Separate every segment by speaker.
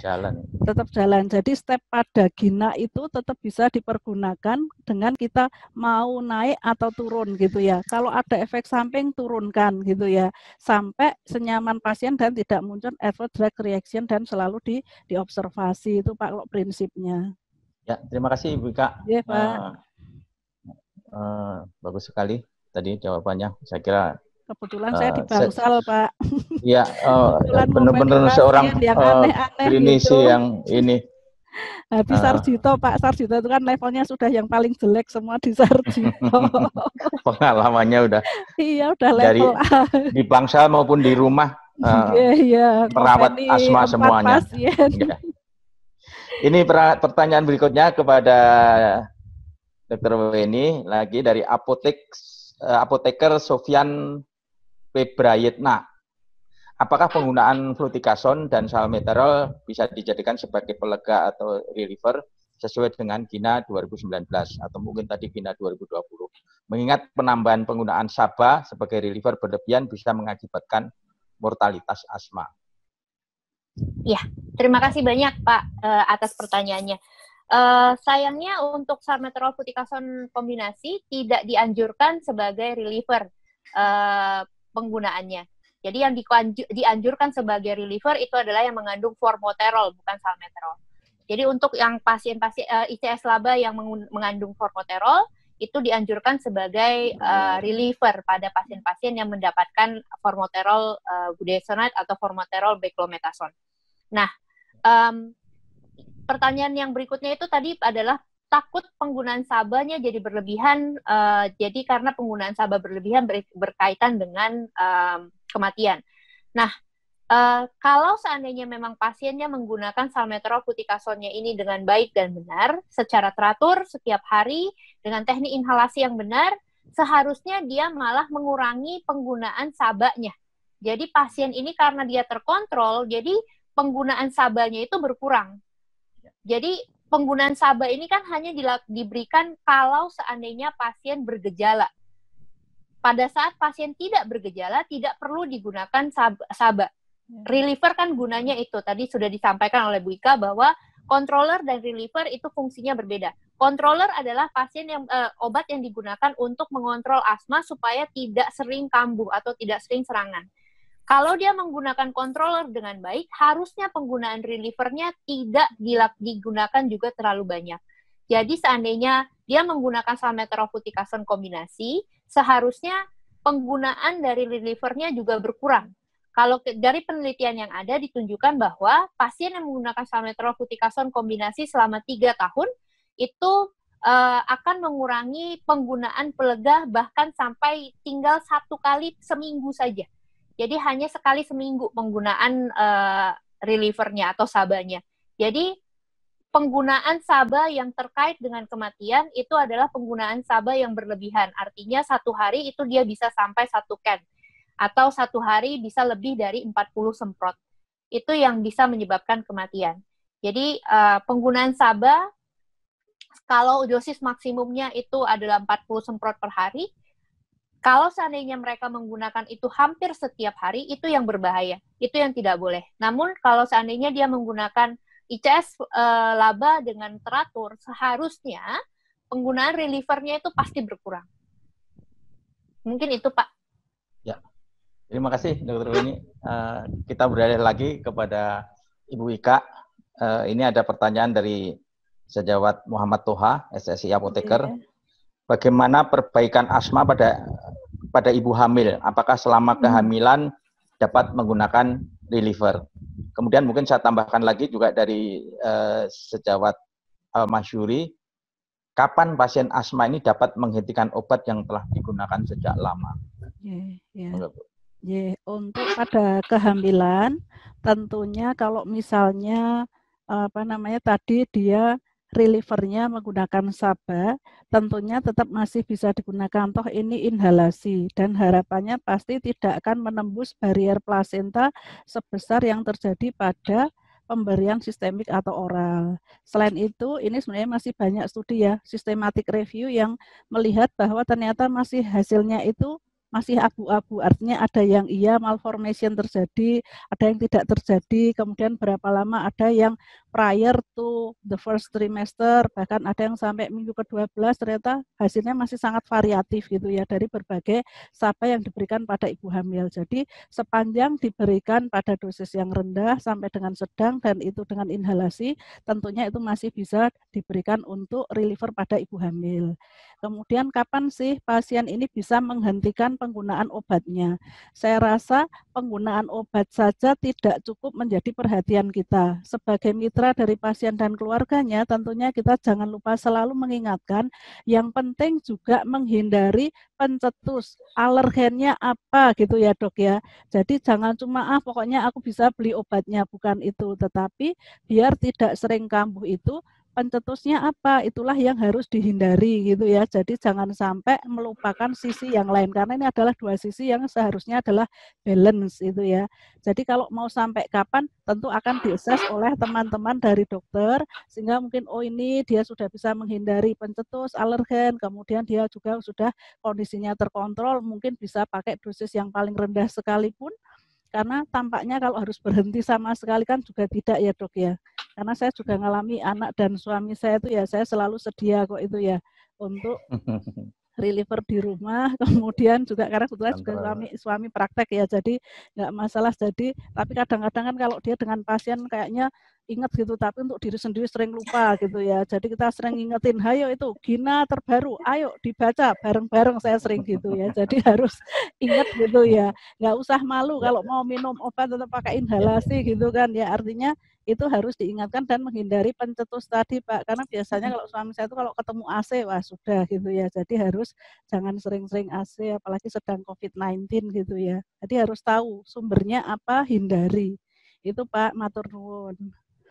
Speaker 1: jalan.
Speaker 2: Tetap jalan. Jadi step pada gina itu tetap bisa dipergunakan dengan kita mau naik atau turun gitu ya. Kalau ada efek samping turunkan gitu ya, sampai senyaman pasien dan tidak muncul adverse drug reaction dan selalu diobservasi itu Pak kalau prinsipnya.
Speaker 1: Ya, terima kasih Ibu Ika.
Speaker 2: Ya Pak.
Speaker 1: Bagus sekali tadi jawabannya. Saya kira
Speaker 2: kebetulan saya di Bangsal Pak.
Speaker 1: Iya, benar-benar seorang klinisi
Speaker 2: gitu.
Speaker 1: yang ini.
Speaker 2: Habis Sarjito Pak, Sarjito itu kan levelnya sudah yang paling jelek semua di Sarjito.
Speaker 1: Pengalamannya udah.
Speaker 2: Iya, udah level A.
Speaker 1: Di Bangsal maupun di rumah. Perawat asma semuanya. Ya. Ini pertanyaan berikutnya kepada Dr. Weni lagi dari apoteker Sofyan Pebrayetna. Apakah penggunaan fluticasone dan salmeterol bisa dijadikan sebagai pelega atau reliever sesuai dengan GINA 2019 atau mungkin tadi GINA 2020? Mengingat penambahan penggunaan SABA sebagai reliever berlebihan bisa mengakibatkan mortalitas asma.
Speaker 3: Ya, terima kasih banyak Pak atas pertanyaannya. Sayangnya untuk salmeterol fluticasone kombinasi tidak dianjurkan sebagai reliever penggunaannya. Jadi yang dianjurkan sebagai reliever itu adalah yang mengandung formoterol, bukan salmeterol. Jadi untuk yang pasien-pasien ICS laba yang mengandung formoterol, itu dianjurkan sebagai reliever pada pasien-pasien yang mendapatkan formoterol budesonide atau formoterol beclometasone. Nah, pertanyaan yang berikutnya itu tadi adalah takut penggunaan SABA-nya jadi berlebihan, jadi karena penggunaan SABA berlebihan berkaitan dengan kematian. Nah, kalau seandainya memang pasiennya menggunakan salmeterol fluticasone-nya ini dengan baik dan benar, secara teratur setiap hari dengan teknik inhalasi yang benar, seharusnya dia malah mengurangi penggunaan SABA-nya. Jadi pasien ini karena dia terkontrol, jadi penggunaan SABA-nya itu berkurang. Jadi penggunaan SABA ini kan hanya diberikan kalau seandainya pasien bergejala. Pada saat pasien tidak bergejala, tidak perlu digunakan SABA. Reliever kan gunanya itu, tadi sudah disampaikan oleh Bu Ika bahwa controller dan reliever itu fungsinya berbeda. Controller adalah pasien yang obat yang digunakan untuk mengontrol asma supaya tidak sering kambuh atau tidak sering serangan. Kalau dia menggunakan controller dengan baik, harusnya penggunaan relievernya tidak digunakan juga terlalu banyak. Jadi seandainya dia menggunakan salmeterol fluticasone kombinasi, seharusnya penggunaan dari relievernya juga berkurang. Kalau dari penelitian yang ada ditunjukkan bahwa pasien yang menggunakan salmeterol fluticasone kombinasi selama 3 tahun itu akan mengurangi penggunaan pelega bahkan sampai tinggal 1 kali seminggu saja. Jadi hanya sekali seminggu penggunaan relievernya atau SABA-nya. Jadi penggunaan SABA yang terkait dengan kematian itu adalah penggunaan SABA yang berlebihan. Artinya 1 hari itu dia bisa sampai 1 can. Atau 1 hari bisa lebih dari 40 semprot. Itu yang bisa menyebabkan kematian. Jadi penggunaan SABA, kalau dosis maksimumnya itu adalah 40 semprot per hari, kalau seandainya mereka menggunakan itu hampir setiap hari, itu yang berbahaya. Itu yang tidak boleh. Namun kalau seandainya dia menggunakan ICS laba dengan teratur, seharusnya penggunaan relievernya itu pasti berkurang. Mungkin itu Pak.
Speaker 1: Ya, terima kasih Dr. Weni. Kita beralih lagi kepada Ibu Ika. Ini ada pertanyaan dari Sejawat Muhammad Toha, SSI Apoteker. Bagaimana perbaikan asma pada ibu hamil? Apakah selama kehamilan dapat menggunakan reliever? Kemudian mungkin saya tambahkan lagi juga dari Sejawat Masyuri, kapan pasien asma ini dapat menghentikan obat yang telah digunakan sejak lama?
Speaker 2: Untuk pada kehamilan, tentunya kalau misalnya tadi dia relievernya menggunakan SABA, tentunya tetap masih bisa digunakan, toh ini inhalasi, dan harapannya pasti tidak akan menembus barier plasenta sebesar yang terjadi pada pemberian sistemik atau oral. Selain itu, ini sebenarnya masih banyak studi ya, systematic review yang melihat bahwa ternyata masih hasilnya itu masih abu-abu, artinya ada yang iya malformation terjadi, ada yang tidak terjadi, kemudian berapa lama, ada yang prior to the first trimester, bahkan ada yang sampai minggu ke-12 ternyata hasilnya masih sangat variatif gitu ya dari berbagai SABA yang diberikan pada ibu hamil. Jadi sepanjang diberikan pada dosis yang rendah sampai dengan sedang dan itu dengan inhalasi, tentunya itu masih bisa diberikan untuk reliever pada ibu hamil. Kemudian kapan sih pasien ini bisa menghentikan penggunaan obatnya? Saya rasa penggunaan obat saja tidak cukup menjadi perhatian kita. Sebagai mitra dari pasien dan keluarganya, tentunya kita jangan lupa selalu mengingatkan yang penting juga menghindari pencetus. Alergennya apa gitu ya dok ya. Jadi jangan cuma pokoknya aku bisa beli obatnya, bukan itu. Tetapi biar tidak sering kambuh itu, pencetusnya apa, itulah yang harus dihindari gitu ya. Jadi jangan sampai melupakan sisi yang lain, karena ini adalah dua sisi yang seharusnya adalah balance itu ya. Jadi kalau mau sampai kapan tentu akan diassess oleh teman-teman dari dokter, sehingga mungkin ini dia sudah bisa menghindari pencetus, alergen, kemudian dia juga sudah kondisinya terkontrol, mungkin bisa pakai dosis yang paling rendah sekalipun, karena tampaknya kalau harus berhenti sama sekali kan juga tidak ya dok ya. Karena saya juga ngalami anak dan suami saya itu ya, saya selalu sedia kok itu ya untuk reliever di rumah, kemudian juga karena kebetulan juga suami praktek ya, jadi nggak masalah. Jadi tapi kadang-kadang kan kalau dia dengan pasien kayaknya ingat gitu, tapi untuk diri sendiri sering lupa gitu ya. Jadi kita sering ingetin, hayo itu Gina terbaru, ayo dibaca bareng-bareng, saya sering gitu ya. Jadi harus ingat gitu ya, nggak usah malu kalau mau minum obat tetap pakai inhalasi gitu kan ya. Artinya itu harus diingatkan dan menghindari pencetus tadi Pak, karena biasanya kalau suami saya itu kalau ketemu AC wah sudah gitu ya. Jadi harus jangan sering-sering AC, apalagi sedang COVID-19 gitu ya. Jadi harus tahu sumbernya apa, hindari. Itu Pak, matur nuwun.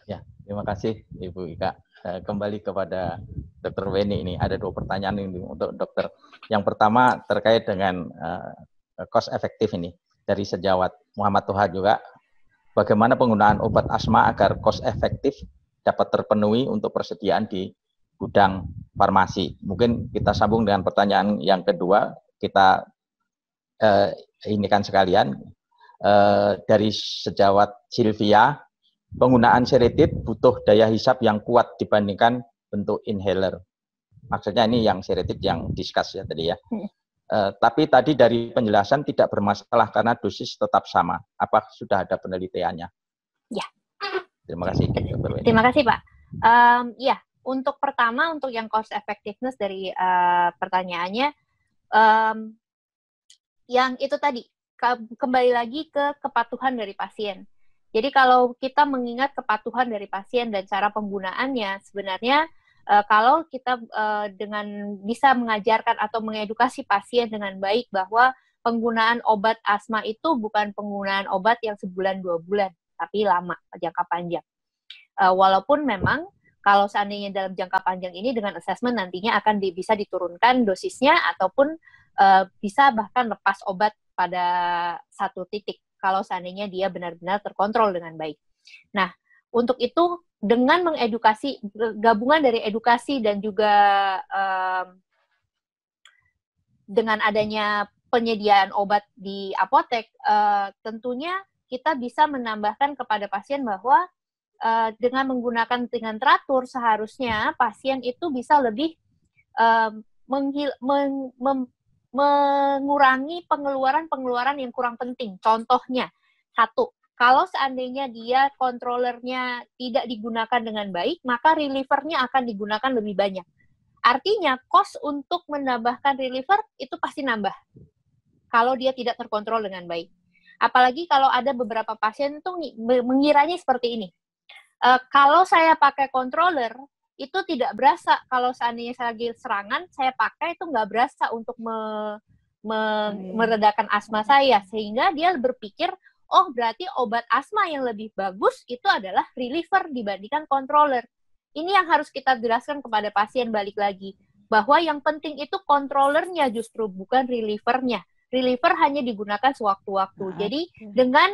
Speaker 1: Ya, terima kasih Ibu Ika. Kembali kepada Dr. Weni ini, ada 2 pertanyaan ini untuk dokter. Yang pertama terkait dengan cost efektif ini dari sejawat Muhammad Toha juga. Bagaimana penggunaan obat asma agar cost efektif dapat terpenuhi untuk persediaan di gudang farmasi. Mungkin kita sambung dengan pertanyaan yang kedua, kita ini kan sekalian dari sejawat Sylvia. Penggunaan seretid butuh daya hisap yang kuat dibandingkan bentuk inhaler. Maksudnya ini yang seretid yang discuss ya tadi ya. Tapi tadi dari penjelasan tidak bermasalah karena dosis tetap sama. Apa sudah ada penelitiannya?
Speaker 3: Ya.
Speaker 1: Terima kasih.
Speaker 3: Terima kasih Pak. Ya, untuk pertama untuk yang cost effectiveness dari pertanyaannya, yang itu tadi kembali lagi ke kepatuhan dari pasien. Jadi kalau kita mengingat kepatuhan dari pasien dan cara penggunaannya, sebenarnya kalau kita dengan bisa mengajarkan atau mengedukasi pasien dengan baik bahwa penggunaan obat asma itu bukan penggunaan obat yang sebulan 2 bulan, tapi lama, jangka panjang. Walaupun memang kalau seandainya dalam jangka panjang ini dengan assessment nantinya akan bisa diturunkan dosisnya ataupun bisa bahkan lepas obat pada satu titik kalau seandainya dia benar-benar terkontrol dengan baik. Nah, untuk itu dengan mengedukasi, gabungan dari edukasi dan juga dengan adanya penyediaan obat di apotek, tentunya kita bisa menambahkan kepada pasien bahwa dengan menggunakan dengan teratur seharusnya pasien itu bisa lebih mengurangi pengeluaran yang kurang penting. Contohnya, 1, kalau seandainya dia controllernya tidak digunakan dengan baik, maka relievernya akan digunakan lebih banyak. Artinya, cost untuk menambahkan reliever itu pasti nambah kalau dia tidak terkontrol dengan baik. Apalagi kalau ada beberapa pasien tuh mengiranya seperti ini. Kalau saya pakai controller, itu tidak berasa. Kalau seandainya saya lagi serangan, saya pakai itu nggak berasa untuk meredakan asma saya. Sehingga dia berpikir, oh berarti obat asma yang lebih bagus itu adalah reliever dibandingkan controller. Ini yang harus kita jelaskan kepada pasien balik lagi. Bahwa yang penting itu controllernya justru, bukan relievernya. Reliever hanya digunakan sewaktu-waktu. Jadi dengan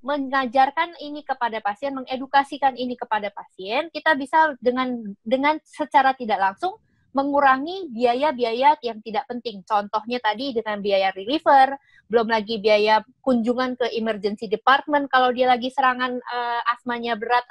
Speaker 3: mengajarkan ini kepada pasien, mengedukasikan ini kepada pasien, kita bisa dengan secara tidak langsung mengurangi biaya-biaya yang tidak penting. Contohnya tadi dengan biaya reliever, belum lagi biaya kunjungan ke emergency department kalau dia lagi serangan asmanya berat